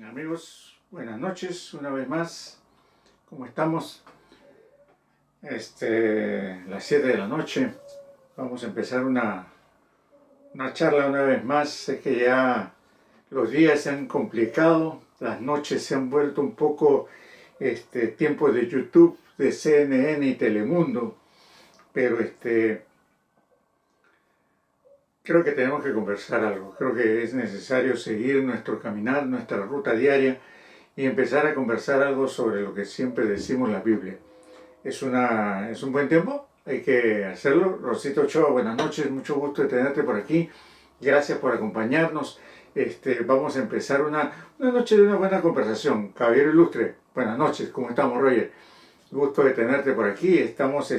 Amigos, buenas noches una vez más. ¿Cómo estamos? Las 7 de la noche. Vamos a empezar una charla una vez más. Sé que ya los días se han complicado, las noches se han vuelto un poco tiempo de YouTube, de CNN y Telemundo, pero creo que tenemos que conversar algo. Creo que es necesario seguir nuestro caminar, nuestra ruta diaria y empezar a conversar algo sobre lo que siempre decimos la Biblia. Es un buen tiempo, hay que hacerlo. Rosita Ochoa, buenas noches, mucho gusto de tenerte por aquí. Gracias por acompañarnos. Vamos a empezar una noche de una buena conversación. Caballero Ilustre, buenas noches, ¿cómo estamos, Roger? Gusto de tenerte por aquí. Estamos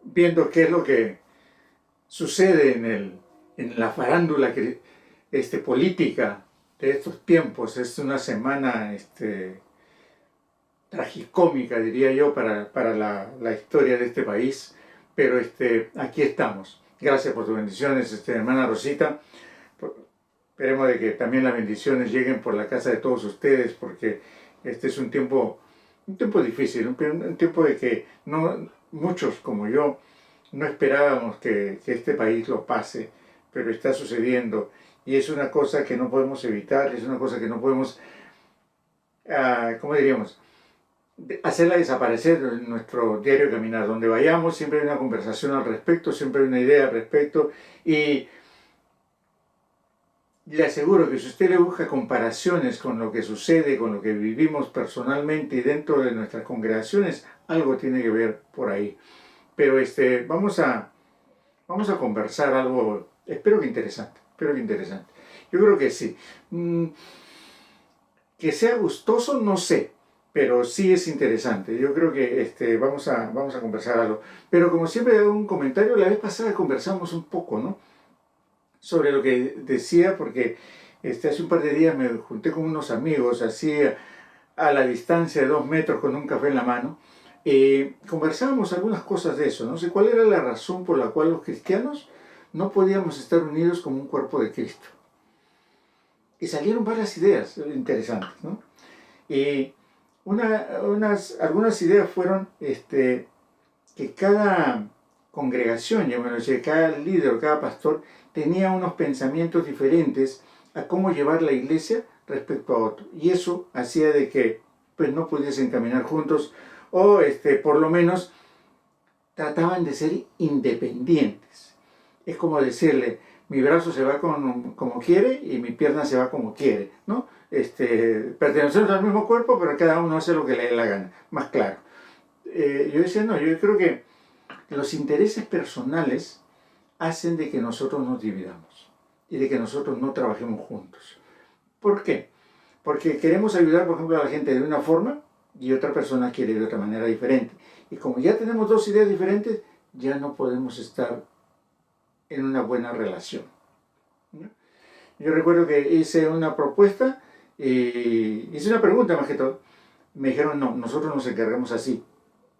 viendo qué es lo que sucede en la farándula política de estos tiempos. Es una semana tragicómica, diría yo, para la historia de este país, pero aquí estamos. Gracias por tus bendiciones, hermana Rosita. Esperemos de que también las bendiciones lleguen por la casa de todos ustedes, porque este es un tiempo difícil, un tiempo de que muchos como yo no esperábamos que este país lo pase, pero está sucediendo y es una cosa que no podemos evitar, es una cosa que no podemos, ¿cómo diríamos?, hacerla desaparecer en nuestro diario caminar. Donde vayamos siempre hay una conversación al respecto, siempre hay una idea al respecto, y le aseguro que si usted le busca comparaciones con lo que sucede, con lo que vivimos personalmente y dentro de nuestras congregaciones, algo tiene que ver por ahí. Pero vamos a conversar algo, espero que interesante. Yo creo que sí. Que sea gustoso, no sé, pero sí es interesante. Yo creo que vamos a conversar algo. Pero como siempre hago un comentario, la vez pasada conversamos un poco, ¿no?, sobre lo que decía, porque hace un par de días me junté con unos amigos, así a la distancia de 2 metros con un café en la mano, conversábamos algunas cosas de eso. No sé cuál era la razón por la cual los cristianos no podíamos estar unidos como un cuerpo de Cristo. Y salieron varias ideas interesantes, ¿no? Y algunas ideas fueron que cada congregación, cada líder, cada pastor tenía unos pensamientos diferentes a cómo llevar la iglesia respecto a otro. Y eso hacía de que pues, no pudiesen caminar juntos o por lo menos trataban de ser independientes. Es como decirle, mi brazo se va como quiere y mi pierna se va como quiere, ¿no? Pertenecemos al mismo cuerpo, pero cada uno hace lo que le dé la gana, más claro. Yo decía, no, yo creo que los intereses personales hacen de que nosotros nos dividamos y de que nosotros no trabajemos juntos. ¿Por qué? Porque queremos ayudar, por ejemplo, a la gente de una forma y otra persona quiere de otra manera diferente. Y como ya tenemos dos ideas diferentes, ya no podemos estar en una buena relación. Yo recuerdo que hice una propuesta y hice una pregunta más que todo. Me dijeron, no, nosotros nos encargamos así.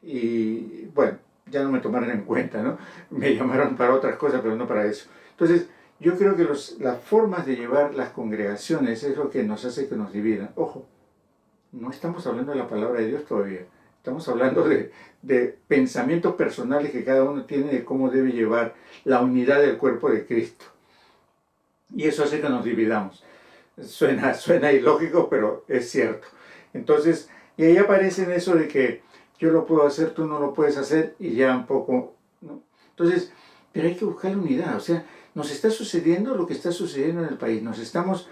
Y bueno, ya no me tomaron en cuenta, ¿no? Me llamaron para otras cosas, pero no para eso. Entonces, yo creo que las formas de llevar las congregaciones es lo que nos hace que nos dividan. Ojo, no estamos hablando de la palabra de Dios todavía. Estamos hablando de pensamientos personales que cada uno tiene de cómo debe llevar la unidad del cuerpo de Cristo. Y eso hace que nos dividamos. Suena ilógico, pero es cierto. Entonces, y ahí aparece en eso de que yo lo puedo hacer, tú no lo puedes hacer, y ya un poco, ¿no? Entonces, pero hay que buscar la unidad. O sea, nos está sucediendo lo que está sucediendo en el país. Nos estamos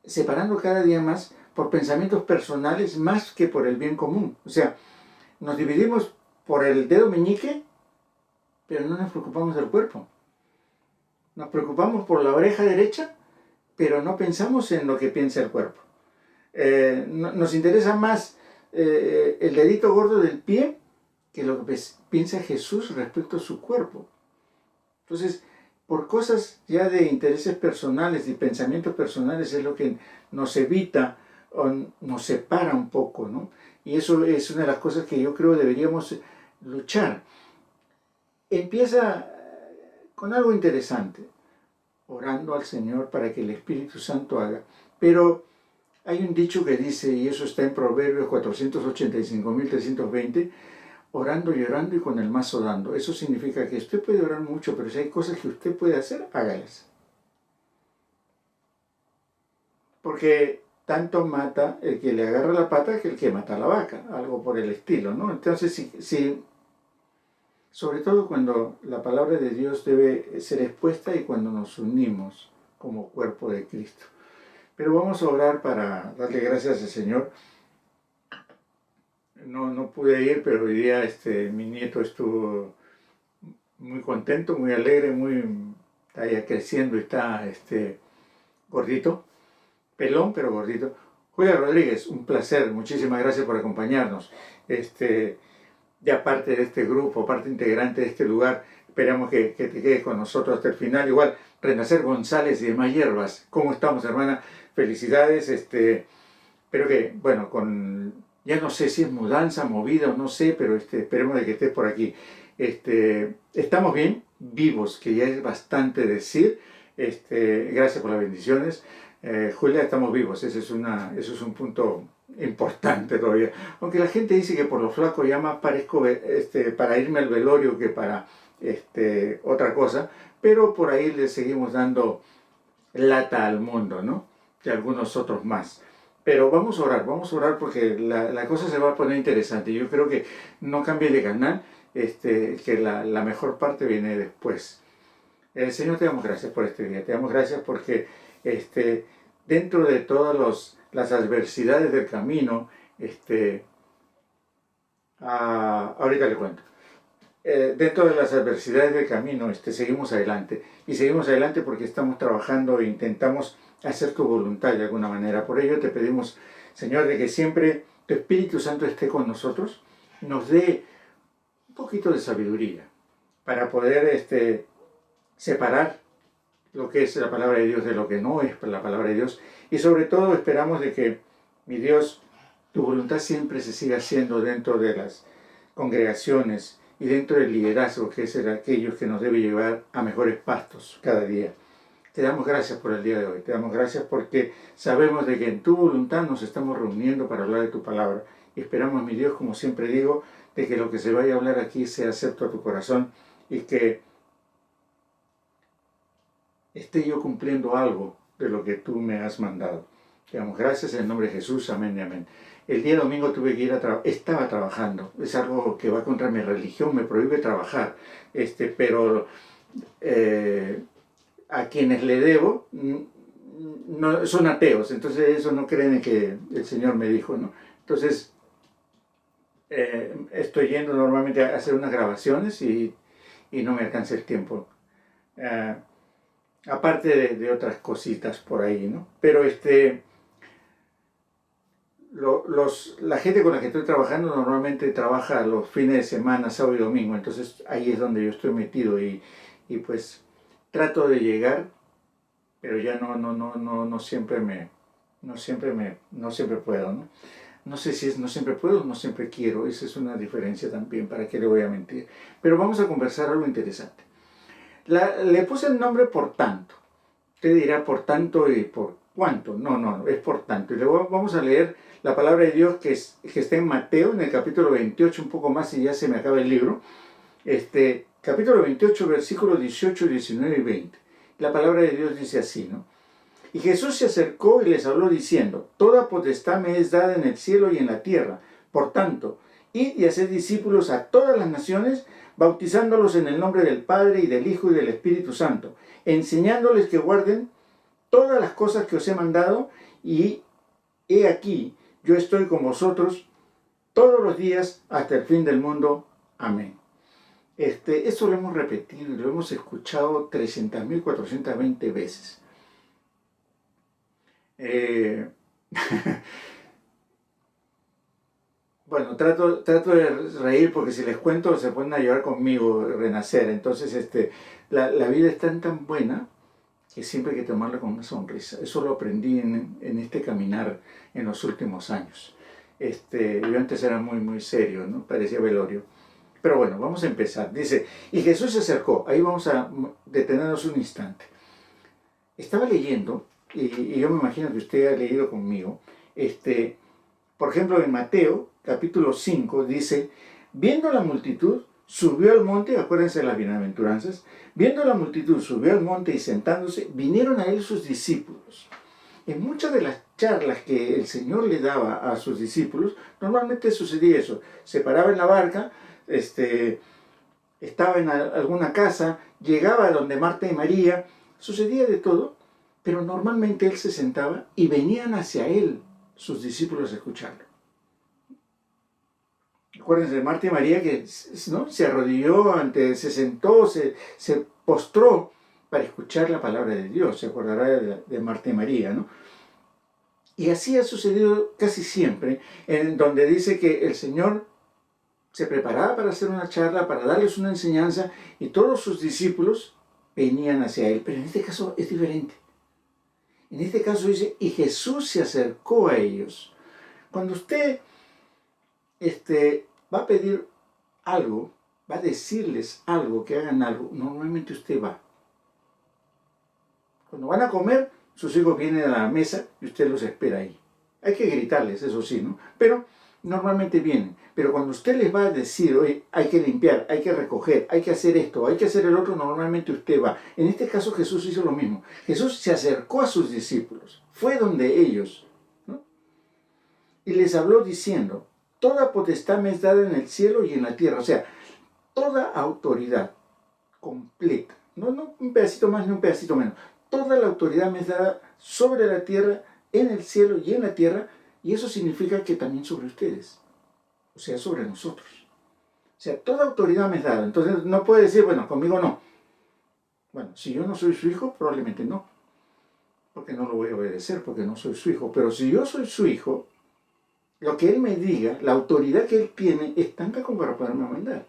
separando cada día más por pensamientos personales más que por el bien común. O sea, nos dividimos por el dedo meñique, pero no nos preocupamos del cuerpo. Nos preocupamos por la oreja derecha, pero no pensamos en lo que piensa el cuerpo. Nos interesa más el dedito gordo del pie que lo que piensa Jesús respecto a su cuerpo. Entonces, por cosas ya de intereses personales y pensamientos personales es lo que nos evita o nos separa un poco, ¿no? Y eso es una de las cosas que yo creo deberíamos luchar. Empieza con algo interesante. orando al Señor para que el Espíritu Santo haga. Pero hay un dicho que dice, y eso está en Proverbios 485.320, orando y orando y con el mazo dando. Eso significa que usted puede orar mucho, pero si hay cosas que usted puede hacer, hágalas. Porque tanto mata el que le agarra la pata que el que mata a la vaca, algo por el estilo, ¿no? Entonces, si sobre todo cuando la palabra de Dios debe ser expuesta y cuando nos unimos como cuerpo de Cristo. Pero vamos a orar para darle gracias al Señor. No pude ir, pero hoy día mi nieto estuvo muy contento, muy alegre, está ya creciendo y está gordito, pelón pero gordito. Julia Rodríguez, un placer, muchísimas gracias por acompañarnos. Ya parte de este grupo, parte integrante de este lugar, esperamos que te quedes con nosotros hasta el final. Igual, Renacer González y demás hierbas, ¿cómo estamos, hermana? Felicidades, pero que, bueno, ya no sé si es mudanza, movida o no sé, pero esperemos de que estés por aquí. Estamos bien, vivos, que ya es bastante decir. Gracias por las bendiciones. Julia, estamos vivos, eso es un punto importante todavía. Aunque la gente dice que por lo flaco ya más parezco para irme al velorio que para otra cosa, pero por ahí le seguimos dando lata al mundo, ¿no? Y algunos otros más. Pero vamos a orar porque la cosa se va a poner interesante. Yo creo que no cambie de canal, que la mejor parte viene después. Señor, te damos gracias por este día, te damos gracias porque dentro de todas las adversidades del camino, ahorita le cuento. Dentro de las adversidades del camino, seguimos adelante. Y seguimos adelante porque estamos trabajando e intentamos hacer tu voluntad de alguna manera. Por ello te pedimos, Señor, de que siempre tu Espíritu Santo esté con nosotros, nos dé un poquito de sabiduría para poder separar lo que es la palabra de Dios de lo que no es la palabra de Dios. Y sobre todo esperamos de que, mi Dios, tu voluntad siempre se siga haciendo dentro de las congregaciones y dentro del liderazgo, que es aquello que nos debe llevar a mejores pastos cada día. Te damos gracias por el día de hoy, te damos gracias porque sabemos de que en tu voluntad nos estamos reuniendo para hablar de tu palabra. Y esperamos, mi Dios, como siempre digo, de que lo que se vaya a hablar aquí sea acepto a tu corazón y que esté yo cumpliendo algo de lo que tú me has mandado. Te damos gracias en el nombre de Jesús, amén y amén. El día domingo tuve que ir a trabajar, estaba trabajando, es algo que va contra mi religión, me prohíbe trabajar, pero a quienes le debo no, son ateos, entonces eso no creen en que el Señor me dijo, ¿no? Entonces estoy yendo normalmente a hacer unas grabaciones y no me alcanza el tiempo. Aparte de otras cositas por ahí, ¿no? Pero la gente con la que estoy trabajando normalmente trabaja los fines de semana, sábado y domingo, entonces ahí es donde yo estoy metido y pues trato de llegar, pero ya no siempre puedo, ¿no? No sé si es no siempre puedo o no siempre quiero, esa es una diferencia también, ¿para qué le voy a mentir? Pero vamos a conversar algo interesante. Le puse el nombre por tanto. Usted dirá por tanto y por cuánto. No, es por tanto. Y luego vamos a leer la palabra de Dios que está en Mateo, en el capítulo 28, un poco más y ya se me acaba el libro. Capítulo 28, versículos 18, 19 y 20. La palabra de Dios dice así, ¿no? Y Jesús se acercó y les habló diciendo: Toda potestad me es dada en el cielo y en la tierra. Por tanto, id y haced discípulos a todas las naciones, bautizándolos en el nombre del Padre y del Hijo y del Espíritu Santo, enseñándoles que guarden todas las cosas que os he mandado, y he aquí, yo estoy con vosotros todos los días hasta el fin del mundo. Amén. Eso lo hemos repetido y lo hemos escuchado 300.420 veces. Bueno, trato de reír porque si les cuento se pueden a llorar conmigo, Renacer. Entonces, la vida es tan buena que siempre hay que tomarla con una sonrisa. Eso lo aprendí en este caminar en los últimos años. Yo antes era muy serio, ¿no? Parecía velorio. Pero bueno, vamos a empezar. Dice, y Jesús se acercó. Ahí vamos a detenernos un instante. estaba leyendo, y yo me imagino que usted ha leído conmigo, por ejemplo, en Mateo, capítulo 5, dice, viendo la multitud, subió al monte, acuérdense de las bienaventuranzas, viendo la multitud, subió al monte y sentándose, vinieron a él sus discípulos. En muchas de las charlas que el Señor le daba a sus discípulos, normalmente sucedía eso. Se paraba en la barca, estaba en alguna casa, llegaba a donde Marta y María, sucedía de todo, pero normalmente él se sentaba y venían hacia él sus discípulos a escucharlo. Acuérdense de Marta y María que, ¿no?, se arrodilló, se sentó, se postró para escuchar la palabra de Dios. Se acordará de Marta y María, ¿no? Y así ha sucedido casi siempre, en donde dice que el Señor se preparaba para hacer una charla, para darles una enseñanza, y todos sus discípulos venían hacia él. Pero en este caso es diferente. En este caso dice, y Jesús se acercó a ellos. Cuando usted va a pedir algo, va a decirles algo, que hagan algo, normalmente usted va. Cuando van a comer, sus hijos vienen a la mesa y usted los espera ahí. Hay que gritarles, eso sí, ¿no? Pero normalmente vienen. Pero cuando usted les va a decir, oye, hay que limpiar, hay que recoger, hay que hacer esto, hay que hacer el otro, normalmente usted va. En este caso Jesús hizo lo mismo. Jesús se acercó a sus discípulos, fue donde ellos, ¿no?, y les habló diciendo, toda potestad me es dada en el cielo y en la tierra. O sea, toda autoridad completa. No un pedacito más ni un pedacito menos. Toda la autoridad me es dada sobre la tierra, en el cielo y en la tierra. Y eso significa que también sobre ustedes. O sea, sobre nosotros. O sea, toda autoridad me es dada. Entonces no puede decir, bueno, conmigo no. Bueno, si yo no soy su hijo, probablemente no. Porque no lo voy a obedecer, porque no soy su hijo. Pero si yo soy su hijo, lo que él me diga, la autoridad que él tiene, es tanta como para poderme mandar.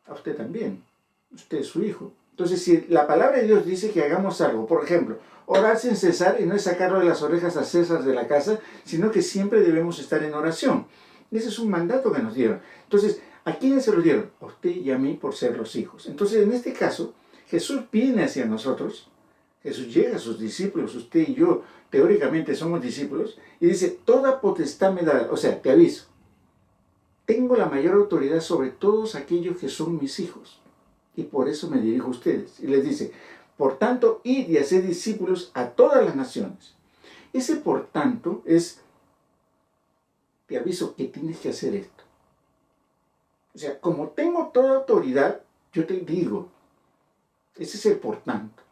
A usted también. Usted es su hijo. Entonces, si la palabra de Dios dice que hagamos algo, por ejemplo, orar sin cesar, y no es sacarlo de las orejas a César de la casa, sino que siempre debemos estar en oración. Ese es un mandato que nos dieron. Entonces, ¿a quiénes se lo dieron? A usted y a mí por ser los hijos. Entonces, en este caso, Jesús viene hacia nosotros, Jesús llega a sus discípulos, usted y yo teóricamente somos discípulos, y dice, toda potestad me da, o sea, te aviso, tengo la mayor autoridad sobre todos aquellos que son mis hijos, y por eso me dirijo a ustedes. Y les dice, por tanto, id y haced discípulos a todas las naciones. Ese por tanto es, te aviso que tienes que hacer esto. O sea, como tengo toda autoridad, yo te digo, ese es el por tanto.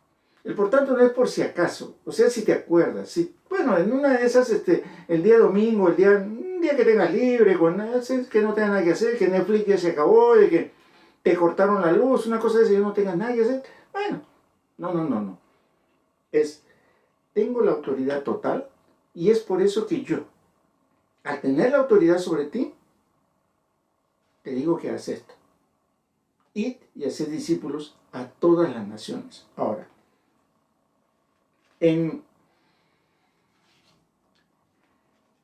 El por tanto no es por si acaso, o sea, si te acuerdas. Si, bueno, en una de esas, el día domingo, un día que tengas libre, que no tengas nada que hacer, que Netflix ya se acabó, de que te cortaron la luz, una cosa de esa, que no tengas nada que hacer. Bueno, no. Tengo la autoridad total, y es por eso que yo, al tener la autoridad sobre ti, te digo que hagas esto. Id y haced discípulos a todas las naciones. Ahora, en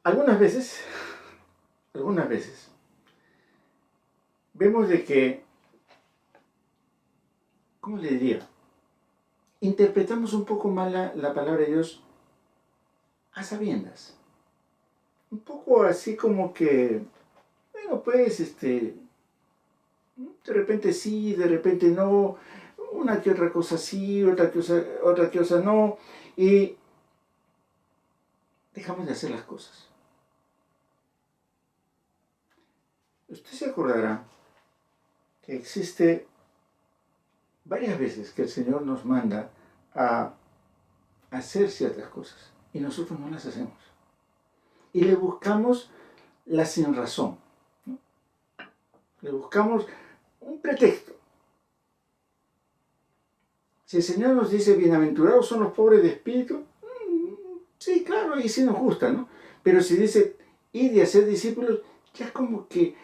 algunas veces, vemos de que, ¿cómo le diría? Interpretamos un poco mal la palabra de Dios a sabiendas. Un poco así como que, bueno, pues, de repente sí, de repente no, una que otra cosa sí, otra que otra no, y dejamos de hacer las cosas. Usted se acordará que existe varias veces que el Señor nos manda a hacer ciertas cosas y nosotros no las hacemos. Y le buscamos la sinrazón, ¿no? Le buscamos un pretexto. Si el Señor nos dice, bienaventurados son los pobres de espíritu, sí, claro, ahí sí nos gusta, ¿no? Pero si dice, id y hacer discípulos, ya como que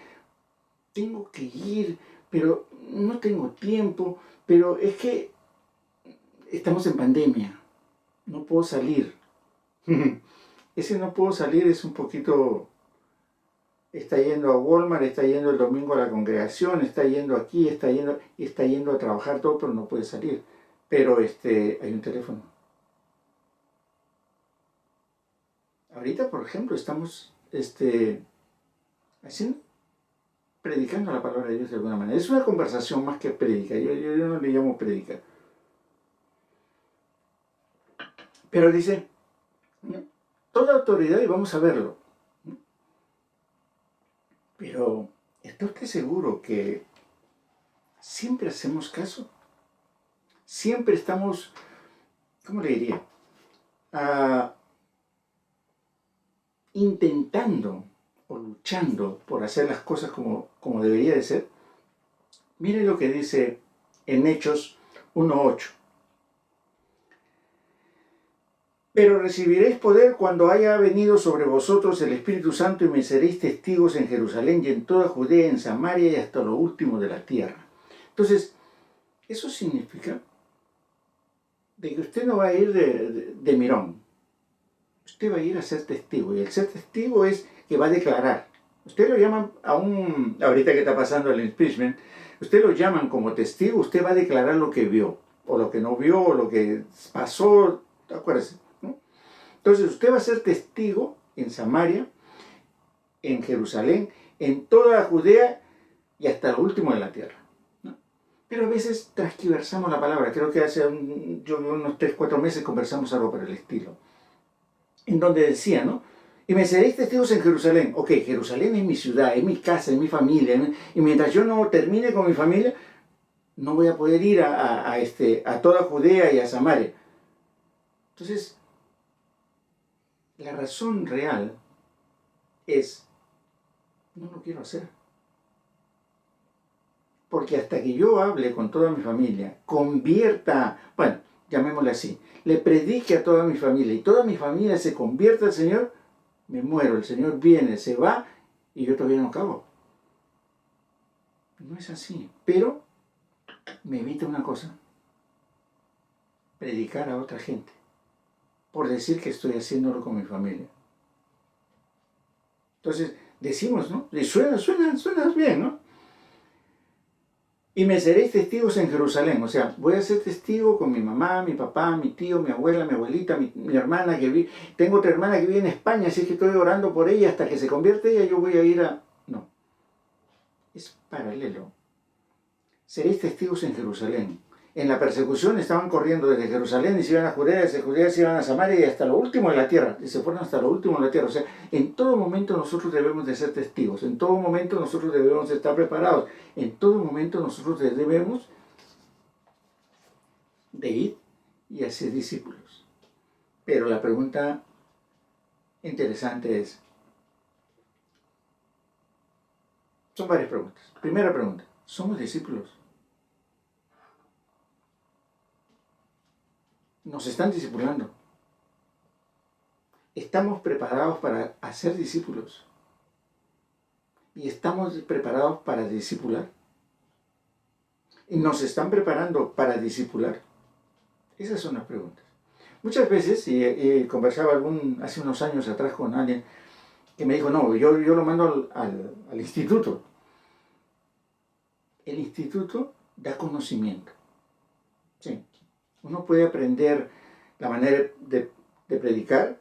tengo que ir, pero no tengo tiempo, pero es que estamos en pandemia, no puedo salir. Ese no puedo salir es un poquito, está yendo a Walmart, está yendo el domingo a la congregación, está yendo aquí, está yendo a trabajar todo, pero no puede salir. Pero hay un teléfono, ahorita, por ejemplo, estamos haciendo, predicando la palabra de Dios de alguna manera. Es una conversación más que prédica. Yo no le llamo prédica. Pero dice, toda autoridad, y vamos a verlo. Pero, ¿está usted seguro que siempre hacemos caso? Siempre estamos, ¿cómo le diría? Intentando o luchando por hacer las cosas como debería de ser. Mire lo que dice en Hechos 1:8. Pero recibiréis poder cuando haya venido sobre vosotros el Espíritu Santo y me seréis testigos en Jerusalén y en toda Judea, en Samaria y hasta lo último de la tierra. Entonces, eso significa de que usted no va a ir de mirón. Usted va a ir a ser testigo. Y el ser testigo es que va a declarar. Usted lo llaman ahorita que está pasando el impeachment, usted lo llaman como testigo, usted va a declarar lo que vio, o lo que no vio, o lo que pasó, acuérdese, ¿no? Entonces usted va a ser testigo en Samaria, en Jerusalén, en toda Judea y hasta lo último de la tierra, ¿no? Pero a veces transquiversamos la palabra. Creo que hace unos 3-4 meses conversamos algo por el estilo, en donde decía, ¿no? Y me seréis testigos en Jerusalén. Ok, Jerusalén es mi ciudad, es mi casa, es mi familia. Y mientras yo no termine con mi familia, no voy a poder ir a toda Judea y a Samaria. Entonces, la razón real es, no lo quiero hacer. Porque hasta que yo hable con toda mi familia, convierta, bueno, llamémosle así, le predique a toda mi familia y toda mi familia se convierta al Señor, me muero, el Señor viene, se va y yo todavía no acabo. No es así, pero me evita una cosa, predicar a otra gente, por decir que estoy haciéndolo con mi familia. Entonces, decimos, ¿no? Y suena bien, ¿no? Y me seréis testigos en Jerusalén. O sea, voy a ser testigo con mi mamá, mi papá, mi tío, mi abuela, mi abuelita, mi hermana que vive. Tengo otra hermana que vive en España, así que estoy orando por ella hasta que se convierte ella, yo voy a ir a... No, es paralelo. Seréis testigos en Jerusalén. En la persecución estaban corriendo desde Jerusalén y se iban a Judea, desde Judea se iban a Samaria y hasta lo último de la tierra. Y se fueron hasta lo último de la tierra. O sea, en todo momento nosotros debemos de ser testigos. En todo momento nosotros debemos de estar preparados. En todo momento nosotros debemos de ir y hacer discípulos. Pero la pregunta interesante es, son varias preguntas. Primera pregunta, ¿somos discípulos? Nos están discipulando. ¿Estamos preparados para hacer discípulos? ¿Y estamos preparados para discipular? ¿Y nos están preparando para discipular? Esas son las preguntas. Muchas veces, y conversaba hace unos años atrás con alguien que me dijo, no, yo lo mando al instituto. El instituto da conocimiento. Sí. Uno puede aprender la manera de predicar,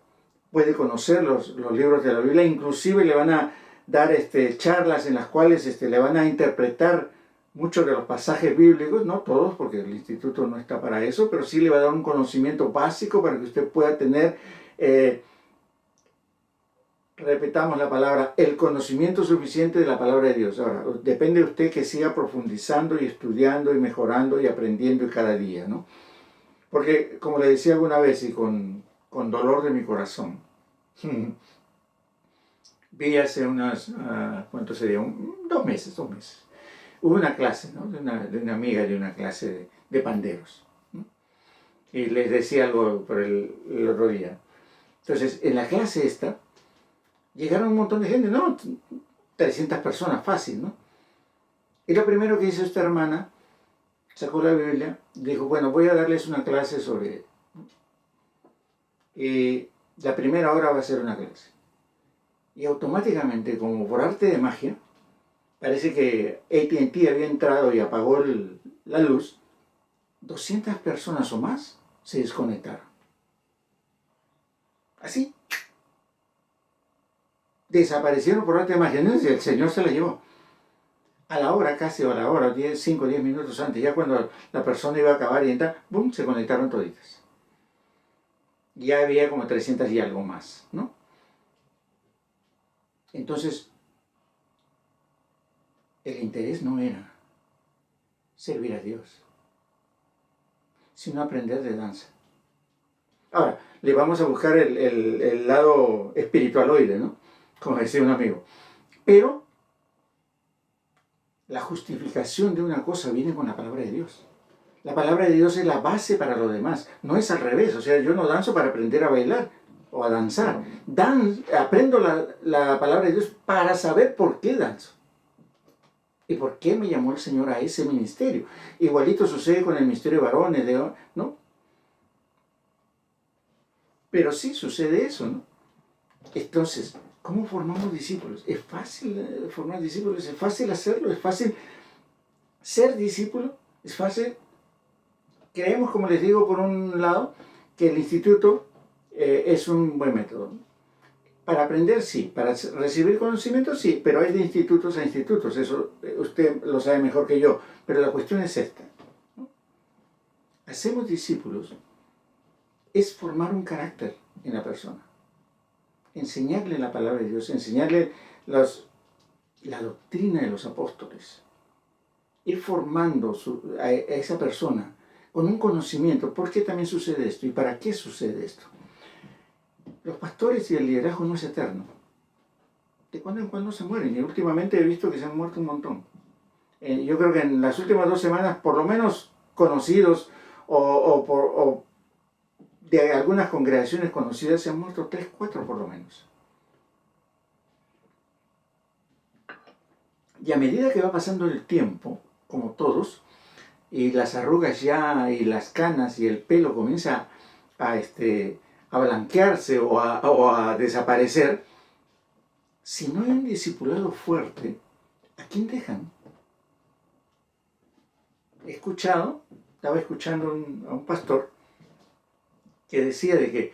puede conocer los libros de la Biblia, inclusive le van a dar charlas en las cuales le van a interpretar muchos de los pasajes bíblicos, no todos, porque el instituto no está para eso, pero sí le va a dar un conocimiento básico para que usted pueda tener, repitamos la palabra, el conocimiento suficiente de la palabra de Dios. Ahora, depende de usted que siga profundizando y estudiando y mejorando y aprendiendo cada día, ¿no? Porque, como le decía alguna vez y con dolor de mi corazón, vi hace ¿cuánto sería? 2 meses. Hubo una clase, ¿no? de una amiga de una clase de panderos, ¿no? Y les decía algo por el otro día. Entonces, en la clase esta, llegaron un montón de gente, ¿no? 300 personas, fácil, ¿no? Y lo primero que hizo esta hermana, sacó la Biblia, dijo, bueno, voy a darles una clase sobre... Y la primera hora va a ser una clase. Y automáticamente, como por arte de magia, parece que AT&T había entrado y apagó la luz. 200 personas o más se desconectaron. Así. desaparecieron por arte de magia, y el Señor se las llevó. A la hora, casi a la hora, 5 o 10 minutos antes, ya cuando la persona iba a acabar y entrar, ¡bum!, se conectaron toditas. Ya había como 300 y algo más, ¿no? Entonces, el interés no era servir a Dios, sino aprender de danza. Ahora, le vamos a buscar el lado espiritualoide, ¿no? Como decía un amigo. Pero la justificación de una cosa viene con la palabra de Dios. La palabra de Dios es la base para lo demás. No es al revés. O sea, yo no danzo para aprender a bailar o a danzar. Aprendo la palabra de Dios para saber por qué danzo. ¿Y por qué me llamó el Señor a ese ministerio? Igualito sucede con el ministerio de varones, ¿no? Pero sí sucede eso, ¿no? Entonces, ¿cómo formamos discípulos? ¿Es fácil formar discípulos? ¿Es fácil hacerlo? ¿Es fácil ser discípulo? ¿Es fácil? Creemos, como les digo, por un lado, que el instituto es un buen método. Para aprender, sí. Para recibir conocimiento, sí. Pero hay de institutos a institutos. Eso usted lo sabe mejor que yo. Pero la cuestión es esta, ¿no? Hacemos discípulos es formar un carácter en la persona. Enseñarle la palabra de Dios, enseñarle la doctrina de los apóstoles. Ir formando a esa persona con un conocimiento. ¿Por qué también sucede esto? ¿Y para qué sucede esto? Los pastores y el liderazgo no es eterno. De cuando en cuando se mueren. Y últimamente he visto que se han muerto un montón. Yo creo que en las últimas 2 semanas, por lo menos conocidos o de algunas congregaciones conocidas, se han muerto 3, 4 por lo menos. Y a medida que va pasando el tiempo, como todos, y las arrugas ya, y las canas, y el pelo comienza a blanquearse o a desaparecer, si no hay un discipulado fuerte, ¿a quién dejan? Estaba escuchando a un pastor que decía de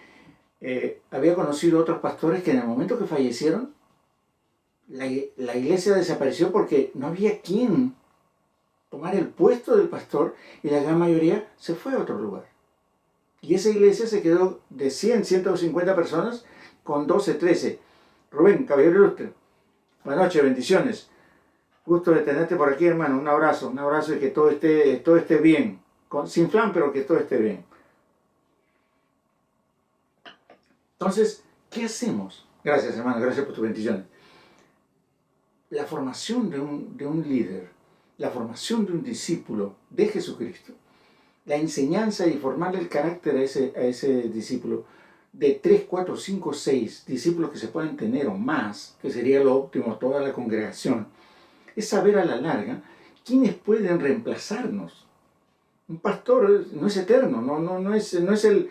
que había conocido otros pastores que en el momento que fallecieron, la iglesia desapareció porque no había quien tomar el puesto del pastor y la gran mayoría se fue a otro lugar. Y esa iglesia se quedó de 100, 150 personas con 12, 13. Rubén, caballero ilustre, buenas noches, bendiciones. Gusto de tenerte por aquí, hermano. Un abrazo y que todo esté bien. Sin flan, pero que todo esté bien. Entonces, ¿qué hacemos? Gracias, hermano, gracias por tus bendiciones. La formación de un líder, la formación de un discípulo de Jesucristo, la enseñanza y formarle el carácter a ese discípulo, de 3, 4, 5, 6 discípulos que se pueden tener o más, que sería lo óptimo, toda la congregación, es saber a la larga quiénes pueden reemplazarnos. Un pastor no es eterno, no es el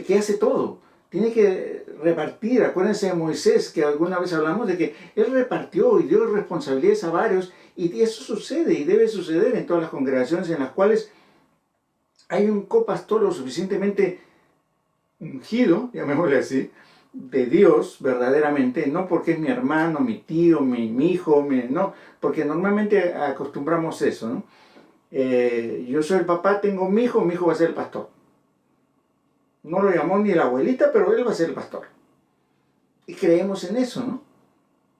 que hace todo. Tiene que repartir. Acuérdense de Moisés, que alguna vez hablamos de que él repartió y dio responsabilidades a varios, y eso sucede y debe suceder en todas las congregaciones en las cuales hay un copastor lo suficientemente ungido, llamémosle así, de Dios verdaderamente, no porque es mi hermano, mi tío, mi hijo, no, porque normalmente acostumbramos eso, ¿no? Yo soy el papá, tengo mi hijo va a ser el pastor. No lo llamó ni la abuelita, pero él va a ser el pastor. Y creemos en eso, ¿no?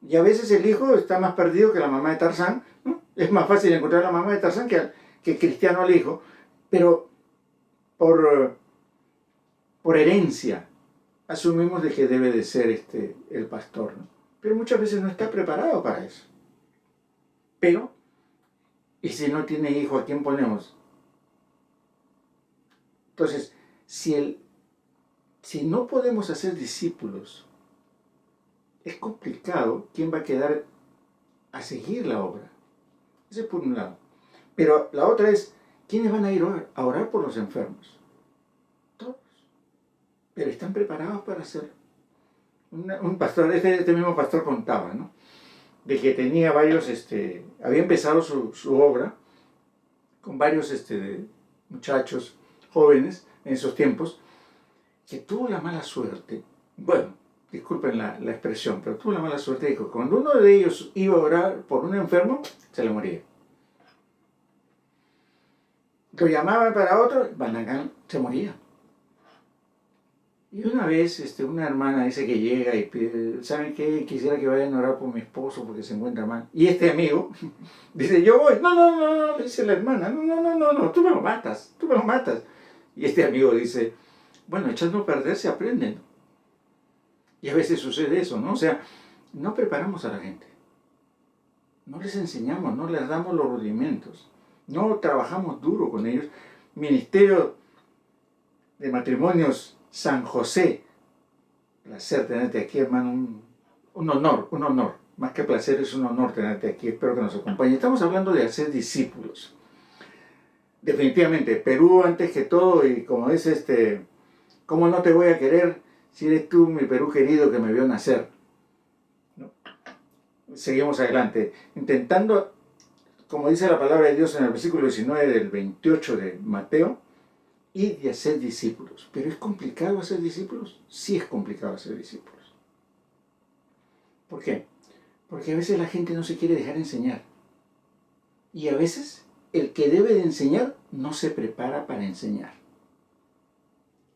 Y a veces el hijo está más perdido que la mamá de Tarzán, ¿no? Es más fácil encontrar a la mamá de Tarzán que cristiano al hijo, pero por herencia asumimos de que debe de ser el pastor, ¿no? Pero muchas veces no está preparado para eso. Pero, ¿y si no tiene hijo, a quién ponemos? Entonces, si no podemos hacer discípulos, es complicado quién va a quedar a seguir la obra. Ese es por un lado. Pero la otra es, ¿quiénes van a ir a orar por los enfermos? Todos. Pero están preparados para hacerlo. Un pastor, este mismo pastor contaba, ¿no? De que tenía varios, había empezado su obra con varios muchachos jóvenes en esos tiempos, que tuvo la mala suerte. Bueno, disculpen la expresión, pero tuvo la mala suerte de que cuando uno de ellos iba a orar por un enfermo, se le moría. Lo llamaban para otro, Banagán se moría. Y una vez una hermana dice que llega y pide, ¿saben qué? Quisiera que vayan a orar por mi esposo porque se encuentra mal. Y este amigo dice, yo voy. No, no, no, no, dice la hermana, no, no, no, no, no, tú me lo matas, tú me lo matas. Y este amigo dice, bueno, echando a perder se aprenden. Y a veces sucede eso, ¿no? O sea, no preparamos a la gente. No les enseñamos, no les damos los rudimentos. No trabajamos duro con ellos. Ministerio de Matrimonios San José. Placer tenerte aquí, hermano. Un honor, un honor. Más que placer, es un honor tenerte aquí. Espero que nos acompañe. Estamos hablando de hacer discípulos. Definitivamente, Perú antes que todo, y como dice ¿cómo no te voy a querer si eres tú mi Perú querido que me vio nacer? ¿No? Seguimos adelante, intentando, como dice la palabra de Dios en el versículo 19 del 28 de Mateo, ir y hacer discípulos. ¿Pero es complicado hacer discípulos? Sí es complicado hacer discípulos. ¿Por qué? Porque a veces la gente no se quiere dejar enseñar. Y a veces el que debe de enseñar no se prepara para enseñar.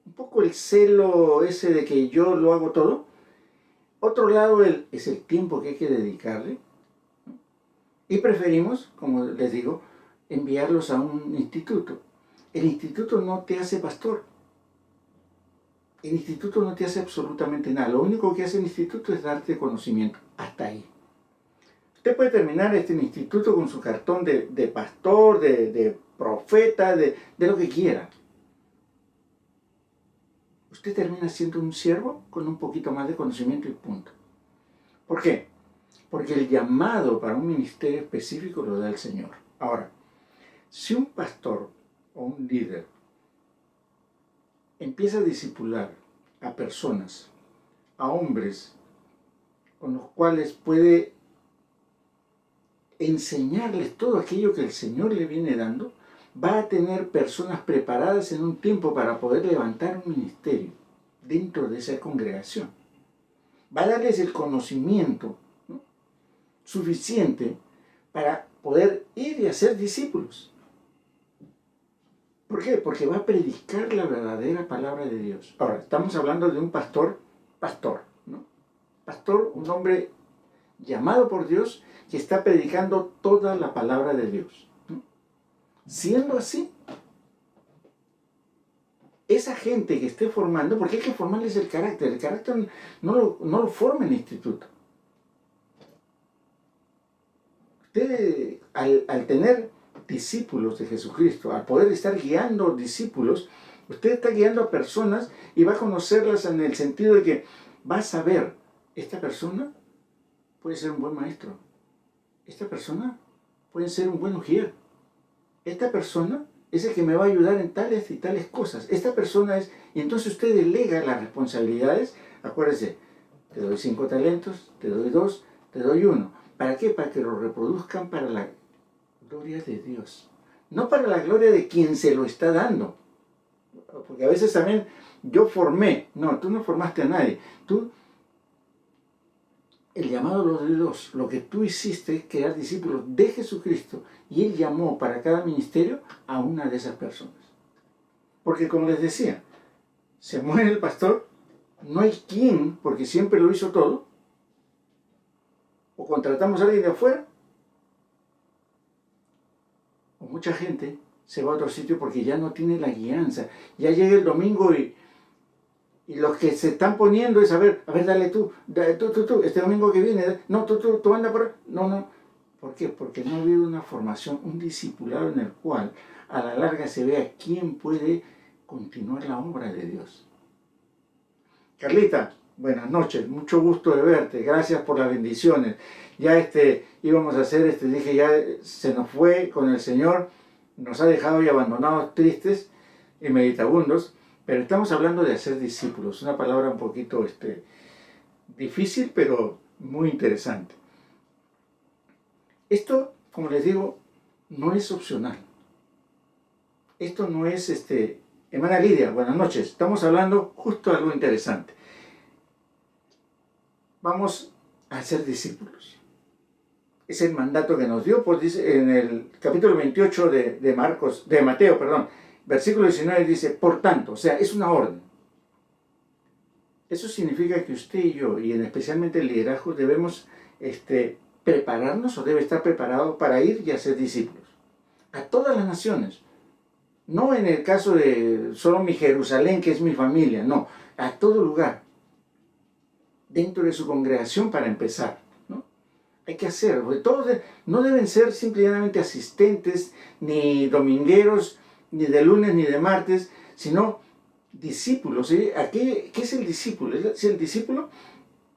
Un poco el celo ese de que yo lo hago todo. Otro lado es el tiempo que hay que dedicarle. Y preferimos, como les digo, enviarlos a un instituto. El instituto no te hace pastor. El instituto no te hace absolutamente nada. Lo único que hace el instituto es darte conocimiento. Hasta ahí. Usted puede terminar este instituto con su cartón de pastor, de profeta, de lo que quiera. Usted termina siendo un siervo con un poquito más de conocimiento y punto. ¿Por qué? Porque el llamado para un ministerio específico lo da el Señor. Ahora, si un pastor o un líder empieza a discipular a personas, a hombres, con los cuales puede enseñarles todo aquello que el Señor le viene dando, va a tener personas preparadas en un tiempo para poder levantar un ministerio dentro de esa congregación. Va a darles el conocimiento, ¿no?, suficiente para poder ir y hacer discípulos. ¿Por qué? Porque va a predicar la verdadera palabra de Dios. Ahora, estamos hablando de un pastor, ¿no? Pastor, un hombre llamado por Dios que está predicando toda la palabra de Dios, ¿no? Siendo así, esa gente que esté formando, porque hay que formarles el carácter no lo forma el instituto. Usted, al tener discípulos de Jesucristo, al poder estar guiando discípulos, usted está guiando a personas y va a conocerlas en el sentido de que va a saber, esta persona puede ser un buen maestro, esta persona puede ser un buen ujier, esta persona es el que me va a ayudar en tales y tales cosas, esta persona es, y entonces usted delega las responsabilidades. Acuérdese, te doy 5 talentos, te doy 2, te doy 1. ¿Para qué? Para que lo reproduzcan para la gloria de Dios, no para la gloria de quien se lo está dando. Porque a veces también yo formé, no, tú no formaste a nadie, el llamado lo de Dios, lo que tú hiciste es crear discípulos de Jesucristo, y Él llamó para cada ministerio a una de esas personas. Porque como les decía, se muere el pastor, no hay quien, porque siempre lo hizo todo, o contratamos a alguien de afuera, o mucha gente se va a otro sitio porque ya no tiene la guianza. Ya llega el domingo y los que se están poniendo es, a ver, dale tú, este domingo que viene, no, tú anda por ahí. No. ¿Por qué? Porque no ha habido una formación, un discipulado en el cual a la larga se vea quién puede continuar la obra de Dios. Carlita, buenas noches, mucho gusto de verte, gracias por las bendiciones. Ya íbamos a hacer, dije, ya se nos fue con el Señor, nos ha dejado y abandonados tristes y meditabundos, pero estamos hablando de hacer discípulos, una palabra un poquito difícil, pero muy interesante. Esto, como les digo, no es opcional. Esto no es, hermana Lidia, buenas noches, estamos hablando justo de algo interesante. vamos a ser discípulos. Es el mandato que nos dio, pues dice en el capítulo 28 de Mateo, versículo 19 dice, por tanto, o sea, es una orden. Eso significa que usted y yo, y en especialmente el liderazgo, debemos prepararnos o debe estar preparado para ir y hacer discípulos. A todas las naciones. No en el caso de solo mi Jerusalén, que es mi familia, no. A todo lugar. Dentro de su congregación para empezar. ¿No? Hay que hacer. Porque todos no deben ser simplemente asistentes, ni domingueros, ni de lunes ni de martes, sino discípulos. ¿Sí? ¿Qué es el discípulo? Es el discípulo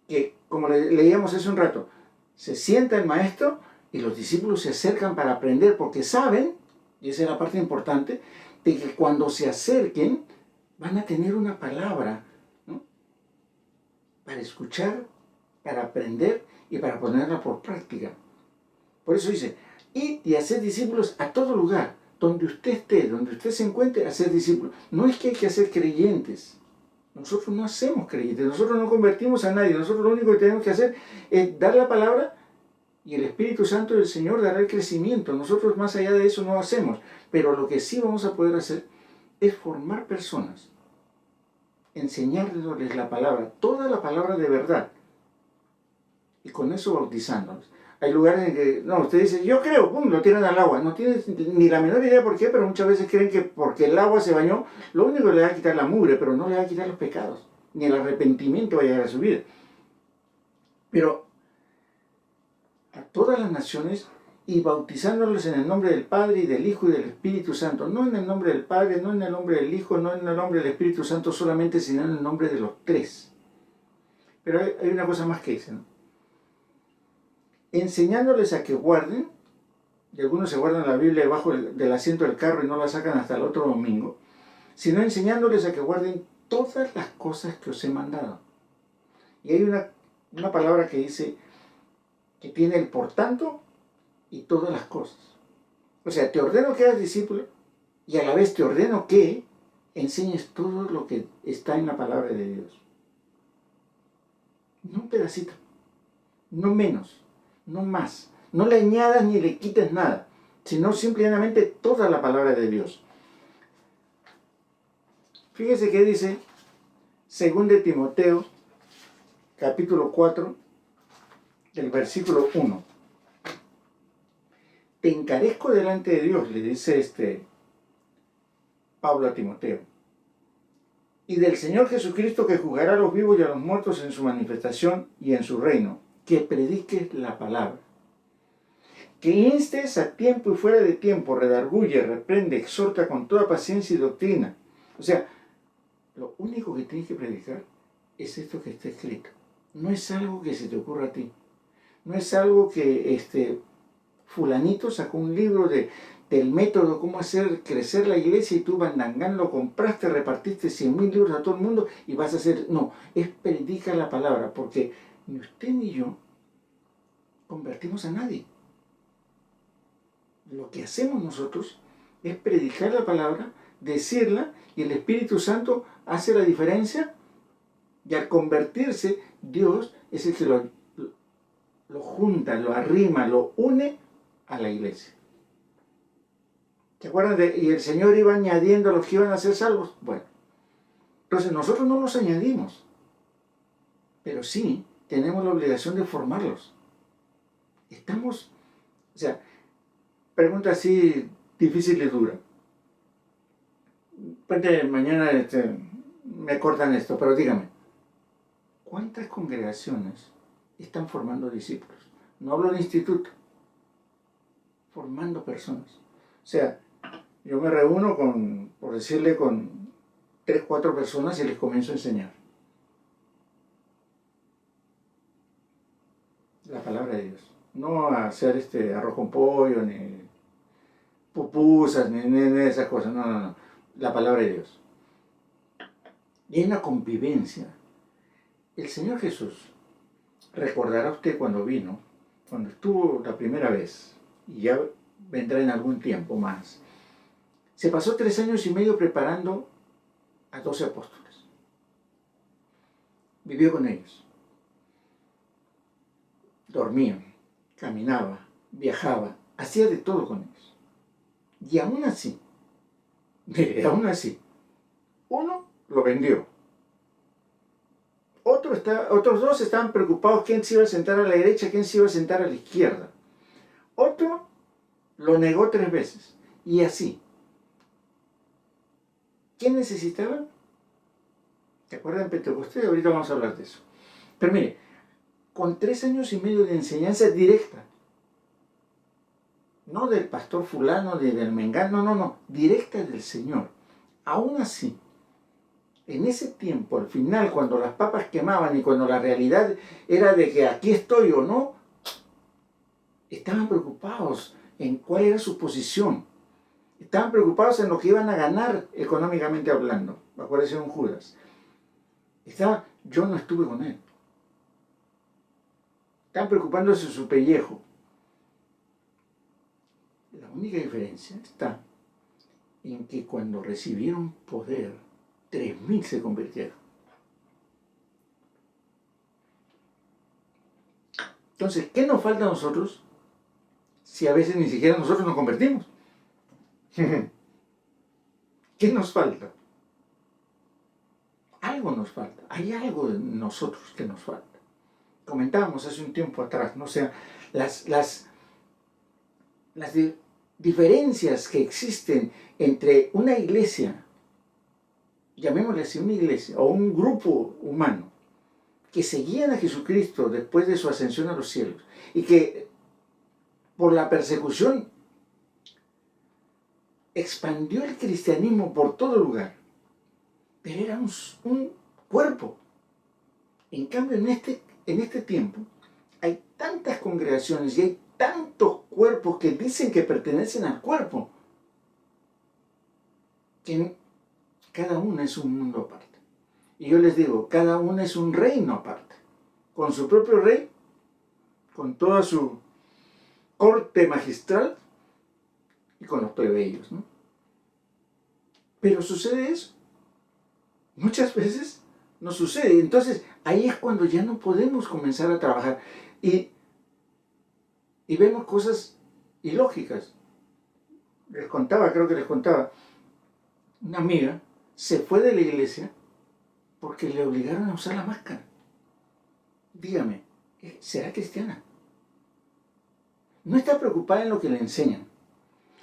que, como leíamos hace un rato, se sienta el maestro y los discípulos se acercan para aprender porque saben, y esa es la parte importante, de que cuando se acerquen van a tener una palabra, ¿no? Para escuchar, para aprender y para ponerla por práctica. Por eso dice, id y hacer discípulos a todo lugar, donde usted esté, donde usted se encuentre, hacer discípulos. No es que hay que hacer creyentes. Nosotros no hacemos creyentes, nosotros no convertimos a nadie, nosotros lo único que tenemos que hacer es dar la palabra y el Espíritu Santo del Señor dará el crecimiento. Nosotros más allá de eso no hacemos, pero lo que sí vamos a poder hacer es formar personas, enseñarles la palabra, toda la palabra de verdad, y con eso bautizándolos. Hay lugares en que, no, usted dice, yo creo, pum, lo tiran al agua. No tiene ni la menor idea por qué, pero muchas veces creen que porque el agua se bañó, lo único que le va a quitar la mugre, pero no le va a quitar los pecados, ni el arrepentimiento va a llegar a su vida. Pero a todas las naciones y bautizándolos en el nombre del Padre y del Hijo y del Espíritu Santo. No en el nombre del Padre, no en el nombre del Hijo, no en el nombre del Espíritu Santo solamente, sino en el nombre de los tres. Pero hay una cosa más que dice, ¿no? Enseñándoles a que guarden, y algunos se guardan la Biblia debajo del asiento del carro y no la sacan hasta el otro domingo, sino enseñándoles a que guarden todas las cosas que os he mandado. Y hay una palabra que dice que tiene el por tanto y todas las cosas. O sea, te ordeno que hagas discípulo y a la vez te ordeno que enseñes todo lo que está en la palabra de Dios. No un pedacito, no menos, no más. No le añadas ni le quites nada, sino simplemente toda la palabra de Dios. Fíjese que dice 2 de Timoteo, capítulo 4, del versículo 1. Te encarezco delante de Dios, le dice Pablo a Timoteo, y del Señor Jesucristo que juzgará a los vivos y a los muertos en su manifestación y en su reino, que prediques la palabra. Que instes a tiempo y fuera de tiempo, redarguye, reprende, exhorta con toda paciencia y doctrina. O sea, lo único que tienes que predicar es esto que está escrito. No es algo que se te ocurra a ti. No es algo que fulanito sacó un libro del método cómo hacer crecer la iglesia y tú Bandangán lo compraste, repartiste 100.000 libros a todo el mundo y vas a hacer... No, es predica la palabra, porque ni usted ni yo convertimos a nadie. Lo que hacemos nosotros es predicar la palabra, decirla, y el Espíritu Santo hace la diferencia, y al convertirse, Dios es el que lo junta, lo arrima, lo une a la iglesia. ¿Se acuerdan y el Señor iba añadiendo a los que iban a ser salvos? Bueno, entonces nosotros no los añadimos, pero sí tenemos la obligación de formarlos. Estamos, o sea, pregunta así difícil y dura. Mañana me cortan esto, pero dígame, ¿cuántas congregaciones están formando discípulos? No hablo de instituto, formando personas. O sea, yo me reúno por decirle, con 3, 4 personas y les comienzo a enseñar la palabra de Dios. No a hacer arroz con pollo, ni pupusas, ni esas cosas. No. La palabra de Dios. Y hay una convivencia. El Señor Jesús, recordará usted cuando vino, cuando estuvo la primera vez, y ya vendrá en algún tiempo más, se pasó 3 años y medio preparando a 12 apóstoles. Vivió con ellos. dormía, caminaba, viajaba, hacía de todo con ellos. Y aún así, mire, aún así, uno lo vendió. Otros dos estaban preocupados quién se iba a sentar a la derecha, quién se iba a sentar a la izquierda. Otro lo negó 3 veces. Y así. ¿Qué necesitaban? ¿Te acuerdas en Pentecostés? Ahorita vamos a hablar de eso. Pero mire, con 3 años y medio de enseñanza directa, no del pastor fulano, del mengano, no, directa del Señor. Aún así, en ese tiempo, al final, cuando las papas quemaban y cuando la realidad era de que aquí estoy o no, estaban preocupados en cuál era su posición. Estaban preocupados en lo que iban a ganar económicamente hablando. Acuérdense de un Judas. Yo no estuve con él. Estaban preocupándose de su pellejo. La única diferencia está en que cuando recibieron poder, 3.000 se convirtieron. Entonces, ¿qué nos falta a nosotros si a veces ni siquiera nosotros nos convertimos? ¿Qué nos falta? Algo nos falta. Hay algo en nosotros que nos falta. Comentábamos hace un tiempo atrás, ¿no? O sea, las diferencias que existen entre una iglesia, llamémosle así, una iglesia o un grupo humano que seguían a Jesucristo después de su ascensión a los cielos y que por la persecución expandió el cristianismo por todo lugar, pero era un cuerpo. En cambio, en este tiempo hay tantas congregaciones y hay tantos cuerpos que dicen que pertenecen al cuerpo, que cada una es un mundo aparte. Y yo les digo, cada una es un reino aparte, con su propio rey, con toda su corte magistral y con los plebeyos, ¿no? Pero sucede eso. Muchas veces no sucede. Entonces, ahí es cuando ya no podemos comenzar a trabajar. Y vemos cosas ilógicas. Creo que les contaba, una amiga se fue de la iglesia porque le obligaron a usar la máscara. Dígame, ¿será cristiana? No está preocupada en lo que le enseñan.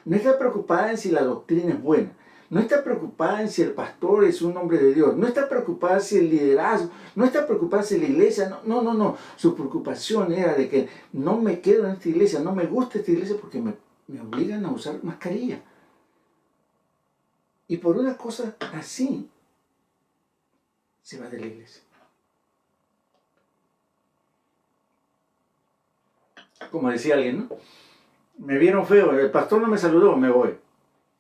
No está preocupada en si la doctrina es buena. No está preocupada en si el pastor es un hombre de Dios. No está preocupada si el liderazgo. No está preocupada si la iglesia. No. Su preocupación era de que no me quedo en esta iglesia. No me gusta esta iglesia porque me obligan a usar mascarilla. Y por una cosa así, se va de la iglesia. Como decía alguien, ¿no? Me vieron feo, el pastor no me saludó, me voy.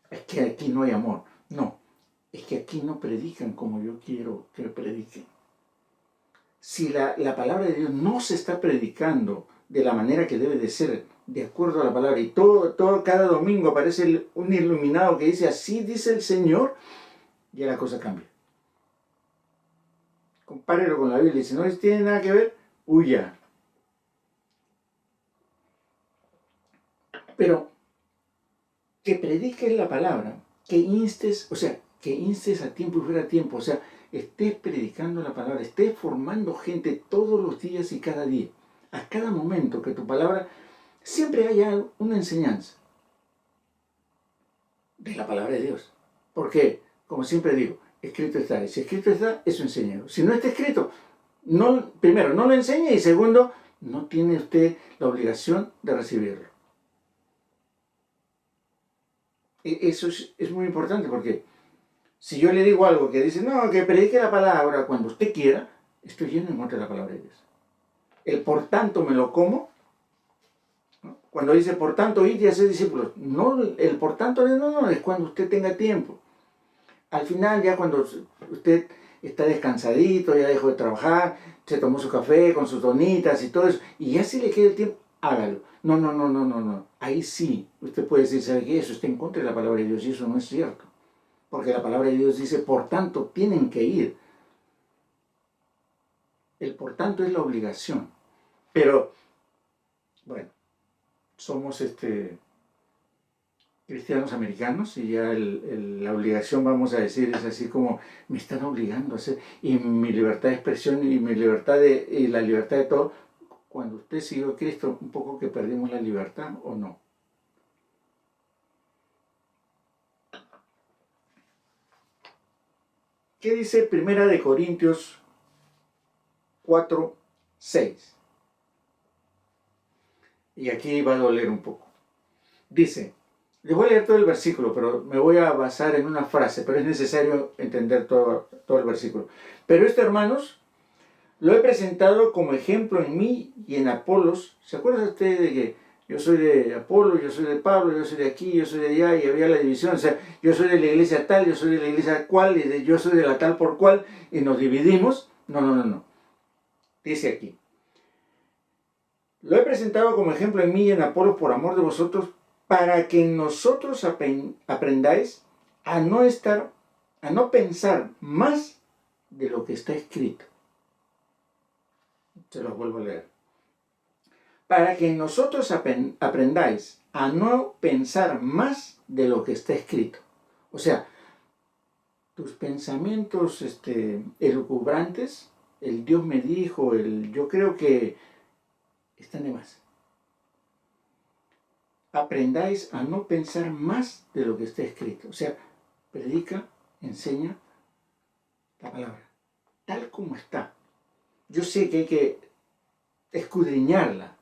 Es que aquí no hay amor. No, es que aquí no predican como yo quiero que prediquen. Si la palabra de Dios no se está predicando de la manera que debe de ser, de acuerdo a la palabra, y cada domingo aparece un iluminado que dice, así dice el Señor, ya la cosa cambia. Compárelo con la Biblia, y si no tiene nada que ver, huya. Pero que prediques la palabra, que instes a tiempo y fuera a tiempo, o sea, estés predicando la palabra, estés formando gente todos los días y cada día, a cada momento que tu palabra, siempre haya una enseñanza de la palabra de Dios. Porque, como siempre digo, escrito está, y si escrito está, eso enséñalo. Si no está escrito, primero, no lo enseñe, y segundo, no tiene usted la obligación de recibirlo. Eso es muy importante, porque si yo le digo algo que dice, no, que predique la palabra cuando usted quiera, estoy yendo en contra de la palabra de Dios. El por tanto me lo como, ¿no? Cuando dice por tanto id y hacer discípulos, no, el por tanto no, es cuando usted tenga tiempo. Al final, ya cuando usted está descansadito, ya dejó de trabajar, se tomó su café con sus donitas y todo eso, y ya si le queda el tiempo, hágalo. No. Ahí sí, usted puede decir, ¿sabe qué? Eso está en contra de la palabra de Dios, y eso no es cierto. Porque la palabra de Dios dice, por tanto, tienen que ir. El por tanto es la obligación. Pero bueno, somos cristianos americanos y ya la obligación, vamos a decir, es así como me están obligando a hacer, y mi libertad de expresión y mi libertad y la libertad de todo. Cuando usted siguió a Cristo, un poco que perdimos la libertad o no. ¿Qué dice Primera de Corintios 4, 6? Y aquí va a doler un poco. Dice, les voy a leer todo el versículo, pero me voy a basar en una frase, pero es necesario entender todo el versículo. Pero esto, hermanos, lo he presentado como ejemplo en mí y en Apolos. ¿Se acuerdan ustedes de que yo soy de Apolo, yo soy de Pablo, yo soy de aquí, yo soy de allá, y había la división? O sea, yo soy de la iglesia tal, yo soy de la iglesia cual, y yo soy de la tal por cual, y nos dividimos. No. Dice aquí, lo he presentado como ejemplo en mí y en Apolos por amor de vosotros, para que en nosotros aprendáis a no pensar más de lo que está escrito. Se los vuelvo a leer. Para que nosotros aprendáis a no pensar más de lo que está escrito. O sea, tus pensamientos elucubrantes, el Dios me dijo, yo creo que están de más. Aprendáis a no pensar más de lo que está escrito. O sea, predica, enseña la palabra, tal como está. Yo sé que hay que escudriñarla,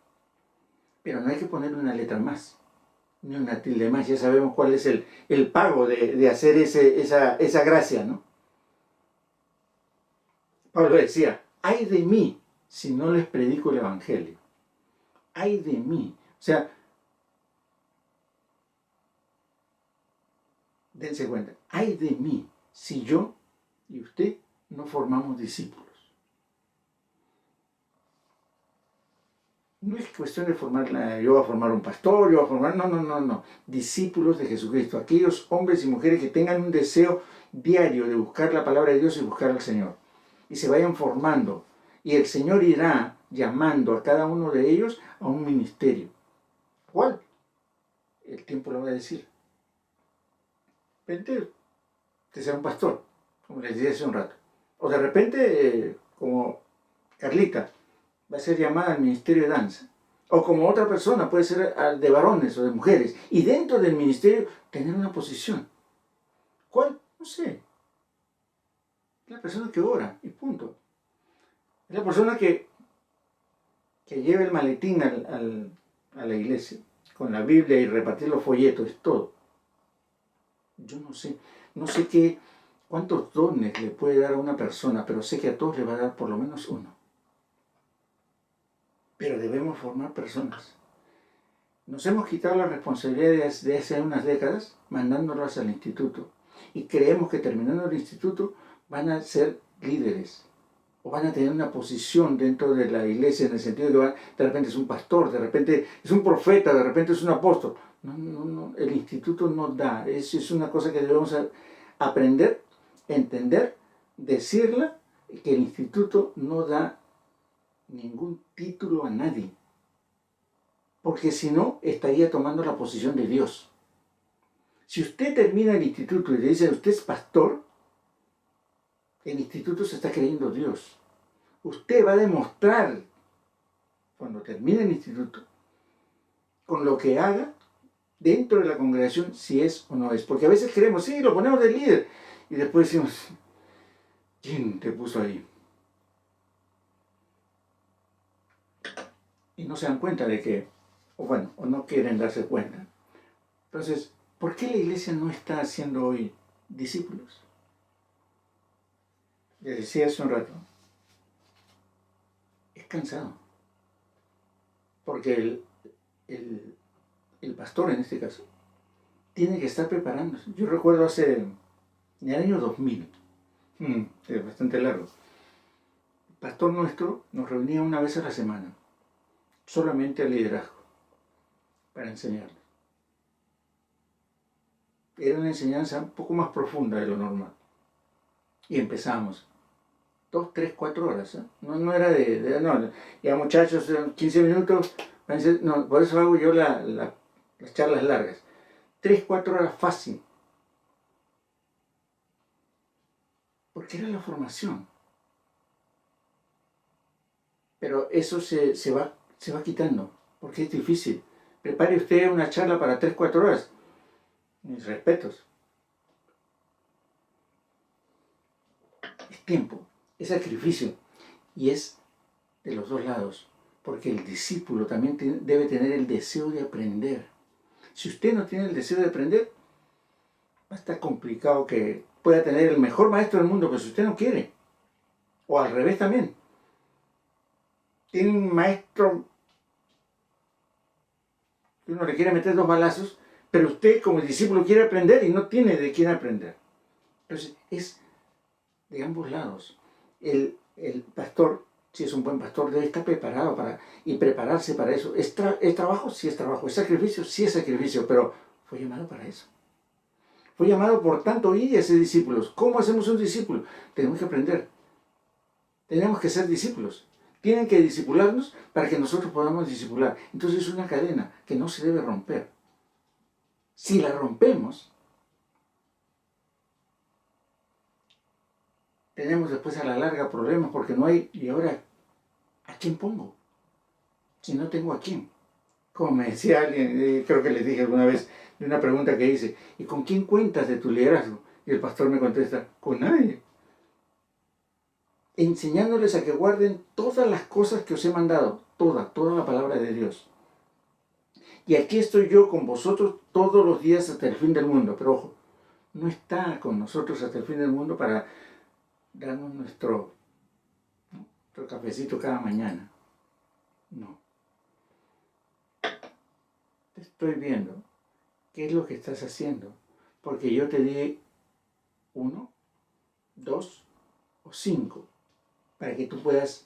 pero no hay que ponerle una letra más, ni una tilde más. Ya sabemos cuál es el pago de hacer esa gracia, ¿no? Pablo decía, ay de mí si no les predico el Evangelio. Ay de mí. O sea, dense cuenta, ay de mí si yo y usted no formamos discípulos. No es cuestión de yo voy a formar un pastor, yo voy a formar, no. Discípulos de Jesucristo, aquellos hombres y mujeres que tengan un deseo diario de buscar la palabra de Dios y buscar al Señor. Y se vayan formando. Y el Señor irá llamando a cada uno de ellos a un ministerio. ¿Cuál? El tiempo lo va a decir. De repente te será un pastor, como les dije hace un rato. O de repente, como Carlita, va a ser llamada al ministerio de danza. O como otra persona, puede ser de varones o de mujeres. Y dentro del ministerio tener una posición. ¿Cuál? No sé. Es la persona que ora y punto. Es la persona que lleva el maletín a la iglesia con la Biblia y repartir los folletos, es todo. Yo no sé cuántos dones le puede dar a una persona, pero sé que a todos le va a dar por lo menos uno. Pero debemos formar personas. Nos hemos quitado las responsabilidades de hace unas décadas mandándolas al instituto. Y creemos que terminando el instituto van a ser líderes. O van a tener una posición dentro de la iglesia en el sentido de que de repente es un pastor, de repente es un profeta, de repente es un apóstol. No. El instituto no da. Es una cosa que debemos aprender, entender, decirla, que el instituto no da ningún título a nadie, porque si no estaría tomando la posición de Dios. Si usted termina el instituto y le dice usted es pastor, el instituto se está creyendo Dios. Usted va a demostrar cuando termine el instituto con lo que haga dentro de la congregación si es o no es, porque a veces creemos, sí, lo ponemos de líder y después decimos, ¿quién te puso ahí? Y no se dan cuenta de que, o no quieren darse cuenta. Entonces, ¿por qué la iglesia no está haciendo hoy discípulos? Les decía hace un rato, es cansado. Porque el pastor, en este caso, tiene que estar preparándose. Yo recuerdo en el año 2000, es bastante largo, el pastor nuestro nos reunía una vez a la semana, solamente al liderazgo, para enseñarnos. Era una enseñanza un poco más profunda de lo normal. Y empezamos 2, 3, 4 horas. ¿Eh? No era ya muchachos, 15 minutos, No, por eso hago yo las charlas largas. 3, 4 horas fácil. Porque era la formación. Pero eso se va quitando, porque es difícil. Prepare usted una charla para 3, 4 horas. Mis respetos. Es tiempo, es sacrificio. Y es de los dos lados. Porque el discípulo también debe tener el deseo de aprender. Si usted no tiene el deseo de aprender, va a estar complicado que pueda tener el mejor maestro del mundo, pero si usted no quiere, o al revés también, tiene un maestro que uno le quiere meter 2 balazos, pero usted como discípulo quiere aprender y no tiene de quién aprender. Entonces es de ambos lados. El pastor, si es un buen pastor, debe estar preparado y prepararse para eso. ¿Es trabajo? Sí es trabajo. ¿Es sacrificio? Sí es sacrificio, pero fue llamado para eso. Fue llamado, por tanto, ir y hacer discípulos. ¿Cómo hacemos un discípulo? Tenemos que aprender. Tenemos que ser discípulos. Tienen que discipularnos para que nosotros podamos discipular. Entonces es una cadena que no se debe romper. Si la rompemos, tenemos después a la larga problemas porque no hay, ¿y ahora a quién pongo? Si no tengo a quién. Como me decía alguien, creo que les dije alguna vez, de una pregunta que hice, ¿y con quién cuentas de tu liderazgo? Y el pastor me contesta, con nadie. Enseñándoles a que guarden todas las cosas que os he mandado, toda la palabra de Dios. Y aquí estoy yo con vosotros todos los días hasta el fin del mundo. Pero ojo, no está con nosotros hasta el fin del mundo para darnos nuestro cafecito cada mañana. No. Te estoy viendo. ¿Qué es lo que estás haciendo? Porque yo te di 1, 2 o 5 para que tú puedas,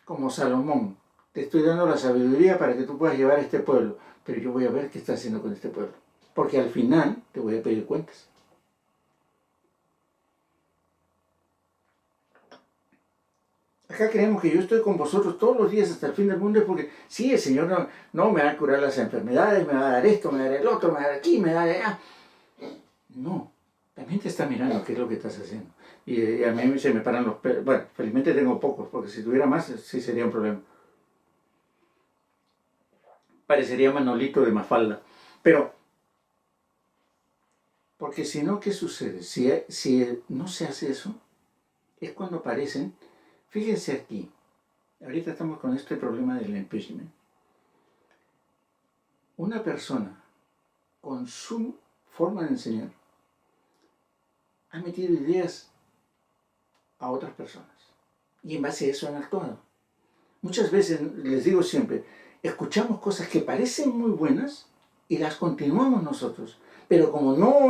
como Salomón, te estoy dando la sabiduría para que tú puedas llevar a este pueblo, pero yo voy a ver qué estás haciendo con este pueblo, porque al final te voy a pedir cuentas. Acá creemos que yo estoy con vosotros todos los días hasta el fin del mundo, es porque sí, el Señor no me va a curar las enfermedades, me va a dar esto, me va a dar el otro, me va a dar aquí, me va a dar allá. No, también te está mirando qué es lo que estás haciendo. Y a mí se me paran los pelos. Bueno, felizmente tengo pocos, porque si tuviera más sí sería un problema. Parecería Manolito de Mafalda. Pero, porque si no, ¿qué sucede? Si no se hace eso, es cuando aparecen, fíjense aquí, ahorita estamos con este problema del impeachment. Una persona con su forma de enseñar ha metido ideas a otras personas y en base a eso han actuado. Muchas veces, les digo siempre, escuchamos cosas que parecen muy buenas y las continuamos nosotros, pero como no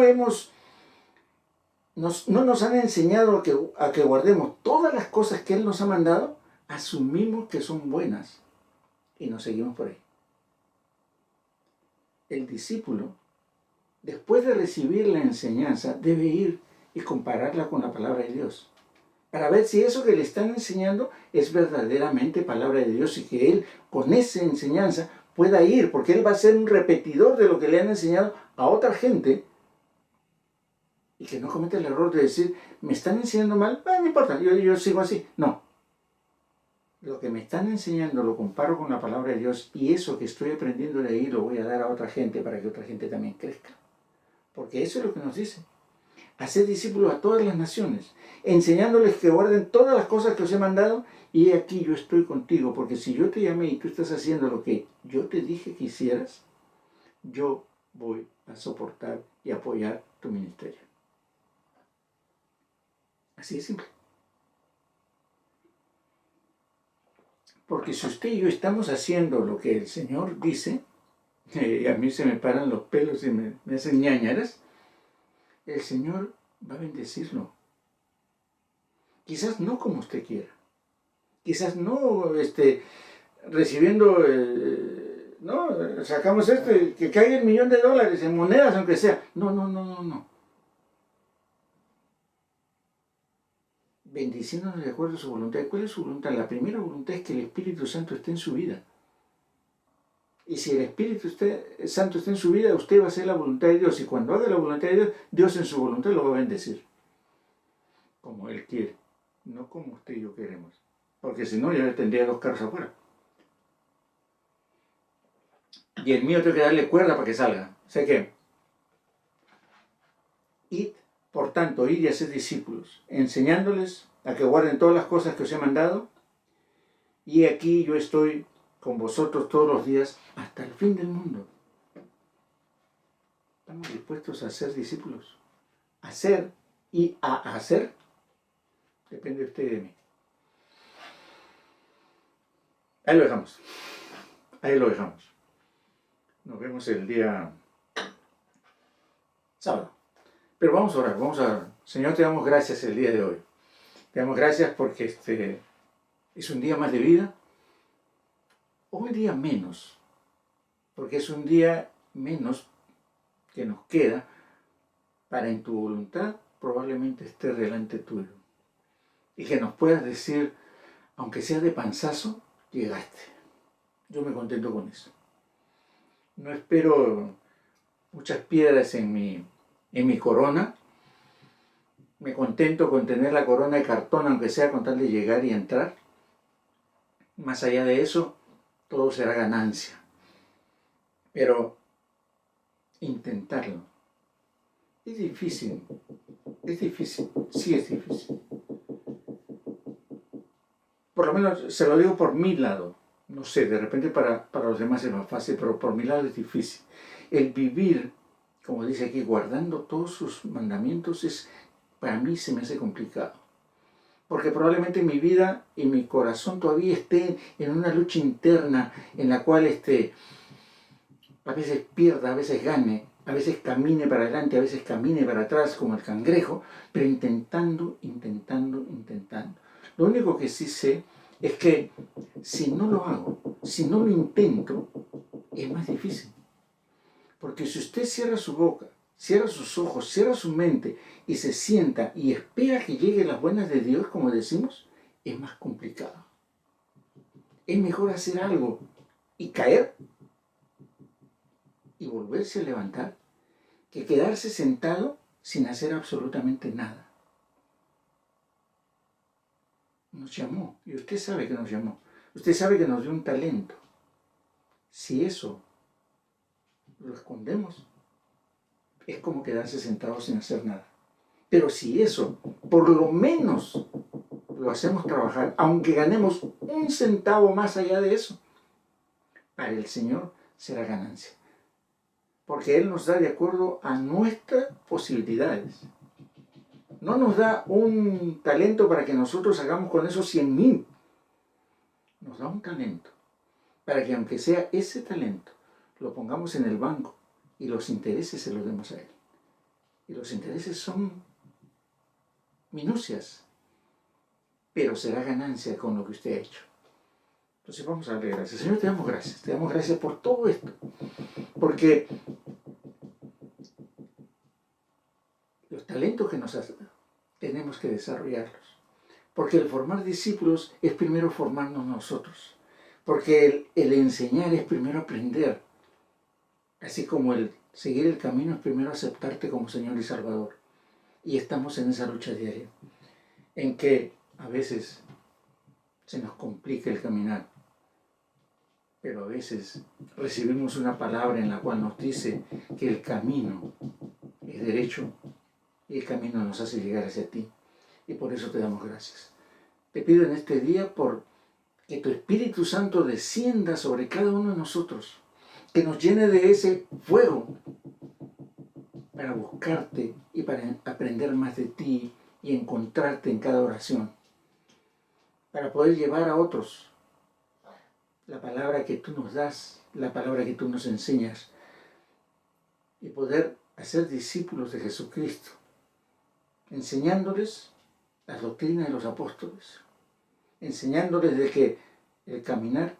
nos han enseñado a que guardemos todas las cosas que Él nos ha mandado, asumimos que son buenas y nos seguimos por ahí. El discípulo, después de recibir la enseñanza, debe ir y compararla con la palabra de Dios, para ver si eso que le están enseñando es verdaderamente palabra de Dios y que él con esa enseñanza pueda ir, porque él va a ser un repetidor de lo que le han enseñado a otra gente y que no cometa el error de decir, me están enseñando mal, no importa, yo sigo así. No. Lo que me están enseñando lo comparo con la palabra de Dios y eso que estoy aprendiendo de ahí lo voy a dar a otra gente para que otra gente también crezca. Porque eso es lo que nos dice. Hacer discípulos a todas las naciones, enseñándoles que guarden todas las cosas que os he mandado, y aquí yo estoy contigo, porque si yo te llamé y tú estás haciendo lo que yo te dije que hicieras, yo voy a soportar y apoyar tu ministerio. Así de simple. Porque si usted y yo estamos haciendo lo que el Señor dice, y a mí se me paran los pelos y me hacen ñañaras, el Señor va a bendecirlo. Quizás no como usted quiera. Quizás no recibiendo, no, sacamos esto y que caiga $1.000.000 en monedas, aunque sea. No. bendiciéndonos de acuerdo a su voluntad. ¿Cuál es su voluntad? La primera voluntad es que el Espíritu Santo esté en su vida. Y si el Espíritu Santo está en su vida, usted va a hacer la voluntad de Dios. Y cuando haga la voluntad de Dios, Dios en su voluntad lo va a bendecir. Como Él quiere, no como usted y yo queremos. Porque si no, yo tendría 2 carros afuera. Y el mío tengo que darle cuerda para que salga. O sea que, id, por tanto, id y haced discípulos, enseñándoles a que guarden todas las cosas que os he mandado. Y aquí yo estoy con vosotros todos los días hasta el fin del mundo. ¿Estamos dispuestos a ser discípulos? Hacer y a hacer depende de usted y de mí. Ahí lo dejamos. Ahí lo dejamos. Nos vemos el día sábado. Pero vamos a orar, vamos a orar. Señor, te damos gracias el día de hoy. Te damos gracias porque es un día más de vida. O un día menos. Porque es un día menos que nos queda para en tu voluntad probablemente esté delante tuyo. Y que nos puedas decir, aunque sea de panzazo, llegaste. Yo me contento con eso. No espero muchas piedras en mi corona. Me contento con tener la corona de cartón, aunque sea con tal de llegar y entrar. Más allá de eso, todo será ganancia. Pero intentarlo. Es difícil. Es difícil. Sí es difícil. Por lo menos se lo digo por mi lado. No sé, de repente para los demás es más fácil, pero por mi lado es difícil. El vivir, como dice aquí, guardando todos sus mandamientos, para mí se me hace complicado. Porque probablemente mi vida y mi corazón todavía esté en una lucha interna en la cual a veces pierda, a veces gane, a veces camine para adelante, a veces camine para atrás como el cangrejo, pero intentando. Lo único que sí sé es que si no lo hago, si no lo intento, es más difícil. Porque si usted cierra su boca, cierra sus ojos, cierra su mente y se sienta y espera que lleguen las buenas de Dios, como decimos, es más complicado. Es mejor hacer algo y caer y volverse a levantar que quedarse sentado sin hacer absolutamente nada. Nos llamó, y usted sabe que nos llamó. Usted sabe que nos dio un talento. Si eso lo escondemos, es como quedarse sentado sin hacer nada. Pero si eso, por lo menos, lo hacemos trabajar, aunque ganemos 1 centavo más allá de eso, para el Señor será ganancia. Porque Él nos da de acuerdo a nuestras posibilidades. No nos da un talento para que nosotros hagamos con eso 100,000. Nos da un talento para que aunque sea ese talento, lo pongamos en el banco y los intereses se los demos a Él. Y los intereses son minucias, pero será ganancia con lo que usted ha hecho. Entonces vamos a darle gracias. Señor, te damos gracias por todo esto, porque los talentos que nos has dado, tenemos que desarrollarlos. Porque el formar discípulos es primero formarnos nosotros. Porque el enseñar es primero aprender. Así como el seguir el camino es primero aceptarte como Señor y Salvador. Y estamos en esa lucha diaria, en que a veces se nos complica el caminar. Pero a veces recibimos una palabra en la cual nos dice que el camino es derecho y el camino nos hace llegar hacia ti. Y por eso te damos gracias. Te pido en este día por que tu Espíritu Santo descienda sobre cada uno de nosotros, que nos llene de ese fuego para buscarte y para aprender más de ti y encontrarte en cada oración, para poder llevar a otros la palabra que tú nos das, la palabra que tú nos enseñas, y poder hacer discípulos de Jesucristo, enseñándoles las doctrinas de los apóstoles, enseñándoles de que el caminar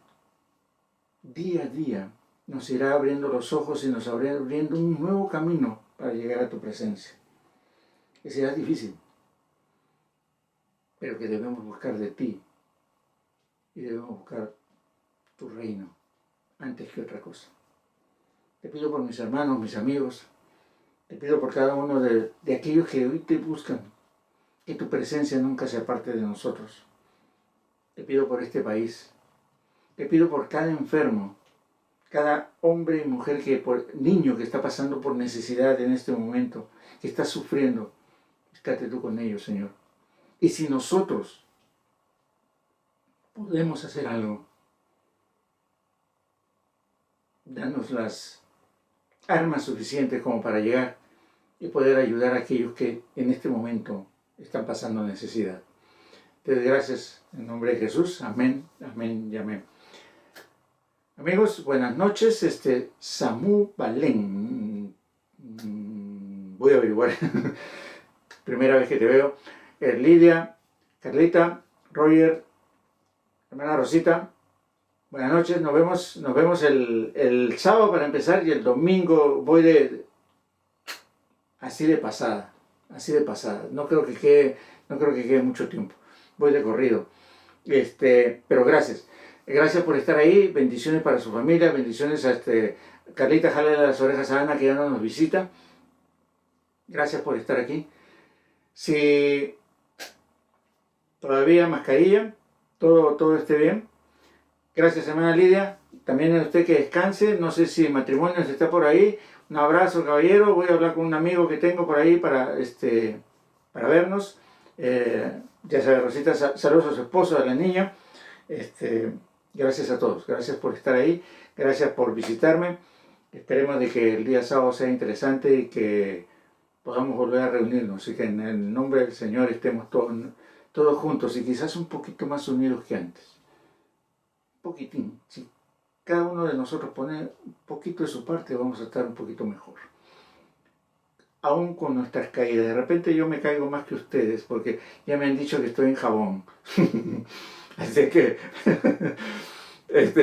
día a día nos irá abriendo los ojos y nos irá abriendo un nuevo camino para llegar a tu presencia. Que será difícil, pero que debemos buscar de ti y debemos buscar tu reino antes que otra cosa. Te pido por mis hermanos, mis amigos, te pido por cada uno de aquellos que hoy te buscan, que tu presencia nunca sea parte de nosotros. Te pido por este país, te pido por cada enfermo, cada hombre y mujer, niño que está pasando por necesidad en este momento, que está sufriendo. Estate tú con ellos, Señor. Y si nosotros podemos hacer algo, danos las armas suficientes como para llegar y poder ayudar a aquellos que en este momento están pasando necesidad. Te doy gracias en nombre de Jesús. Amén, amén y amén. Amigos, buenas noches. Samu Balén. Voy a averiguar. Primera vez que te veo. Lidia, Carlita, Roger, hermana Rosita. Buenas noches. Nos vemos el sábado para empezar y el domingo voy así de pasada. No creo que quede mucho tiempo. Voy de corrido. Pero gracias. Gracias por estar ahí, bendiciones para su familia, bendiciones a Carlita, jale las orejas a Ana que ya no nos visita. Gracias por estar aquí. Si todavía mascarilla, todo esté bien. Gracias, hermana Lidia. También a usted que descanse. No sé si matrimonios está por ahí. Un abrazo, caballero. Voy a hablar con un amigo que tengo por ahí para vernos. Ya sabe, Rosita, saludos a su esposo, a la niña. Gracias a todos, gracias por estar ahí, gracias por visitarme. Esperemos de que el día sábado sea interesante y que podamos volver a reunirnos y que en el nombre del Señor estemos todos juntos y quizás un poquito más unidos que antes. Un poquitín. Si cada uno de nosotros pone un poquito de su parte, vamos a estar un poquito mejor. Aún con nuestras caídas. De repente yo me caigo más que ustedes porque ya me han dicho que estoy en jabón. Así que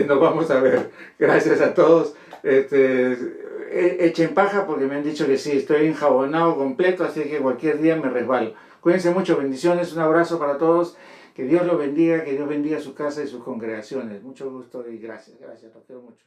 nos vamos a ver. Gracias a todos. Echen paja porque me han dicho que sí, estoy enjabonado completo, así que cualquier día me resbalo. Cuídense mucho, bendiciones, un abrazo para todos. Que Dios los bendiga, que Dios bendiga su casa y sus congregaciones. Mucho gusto y gracias, los quiero mucho.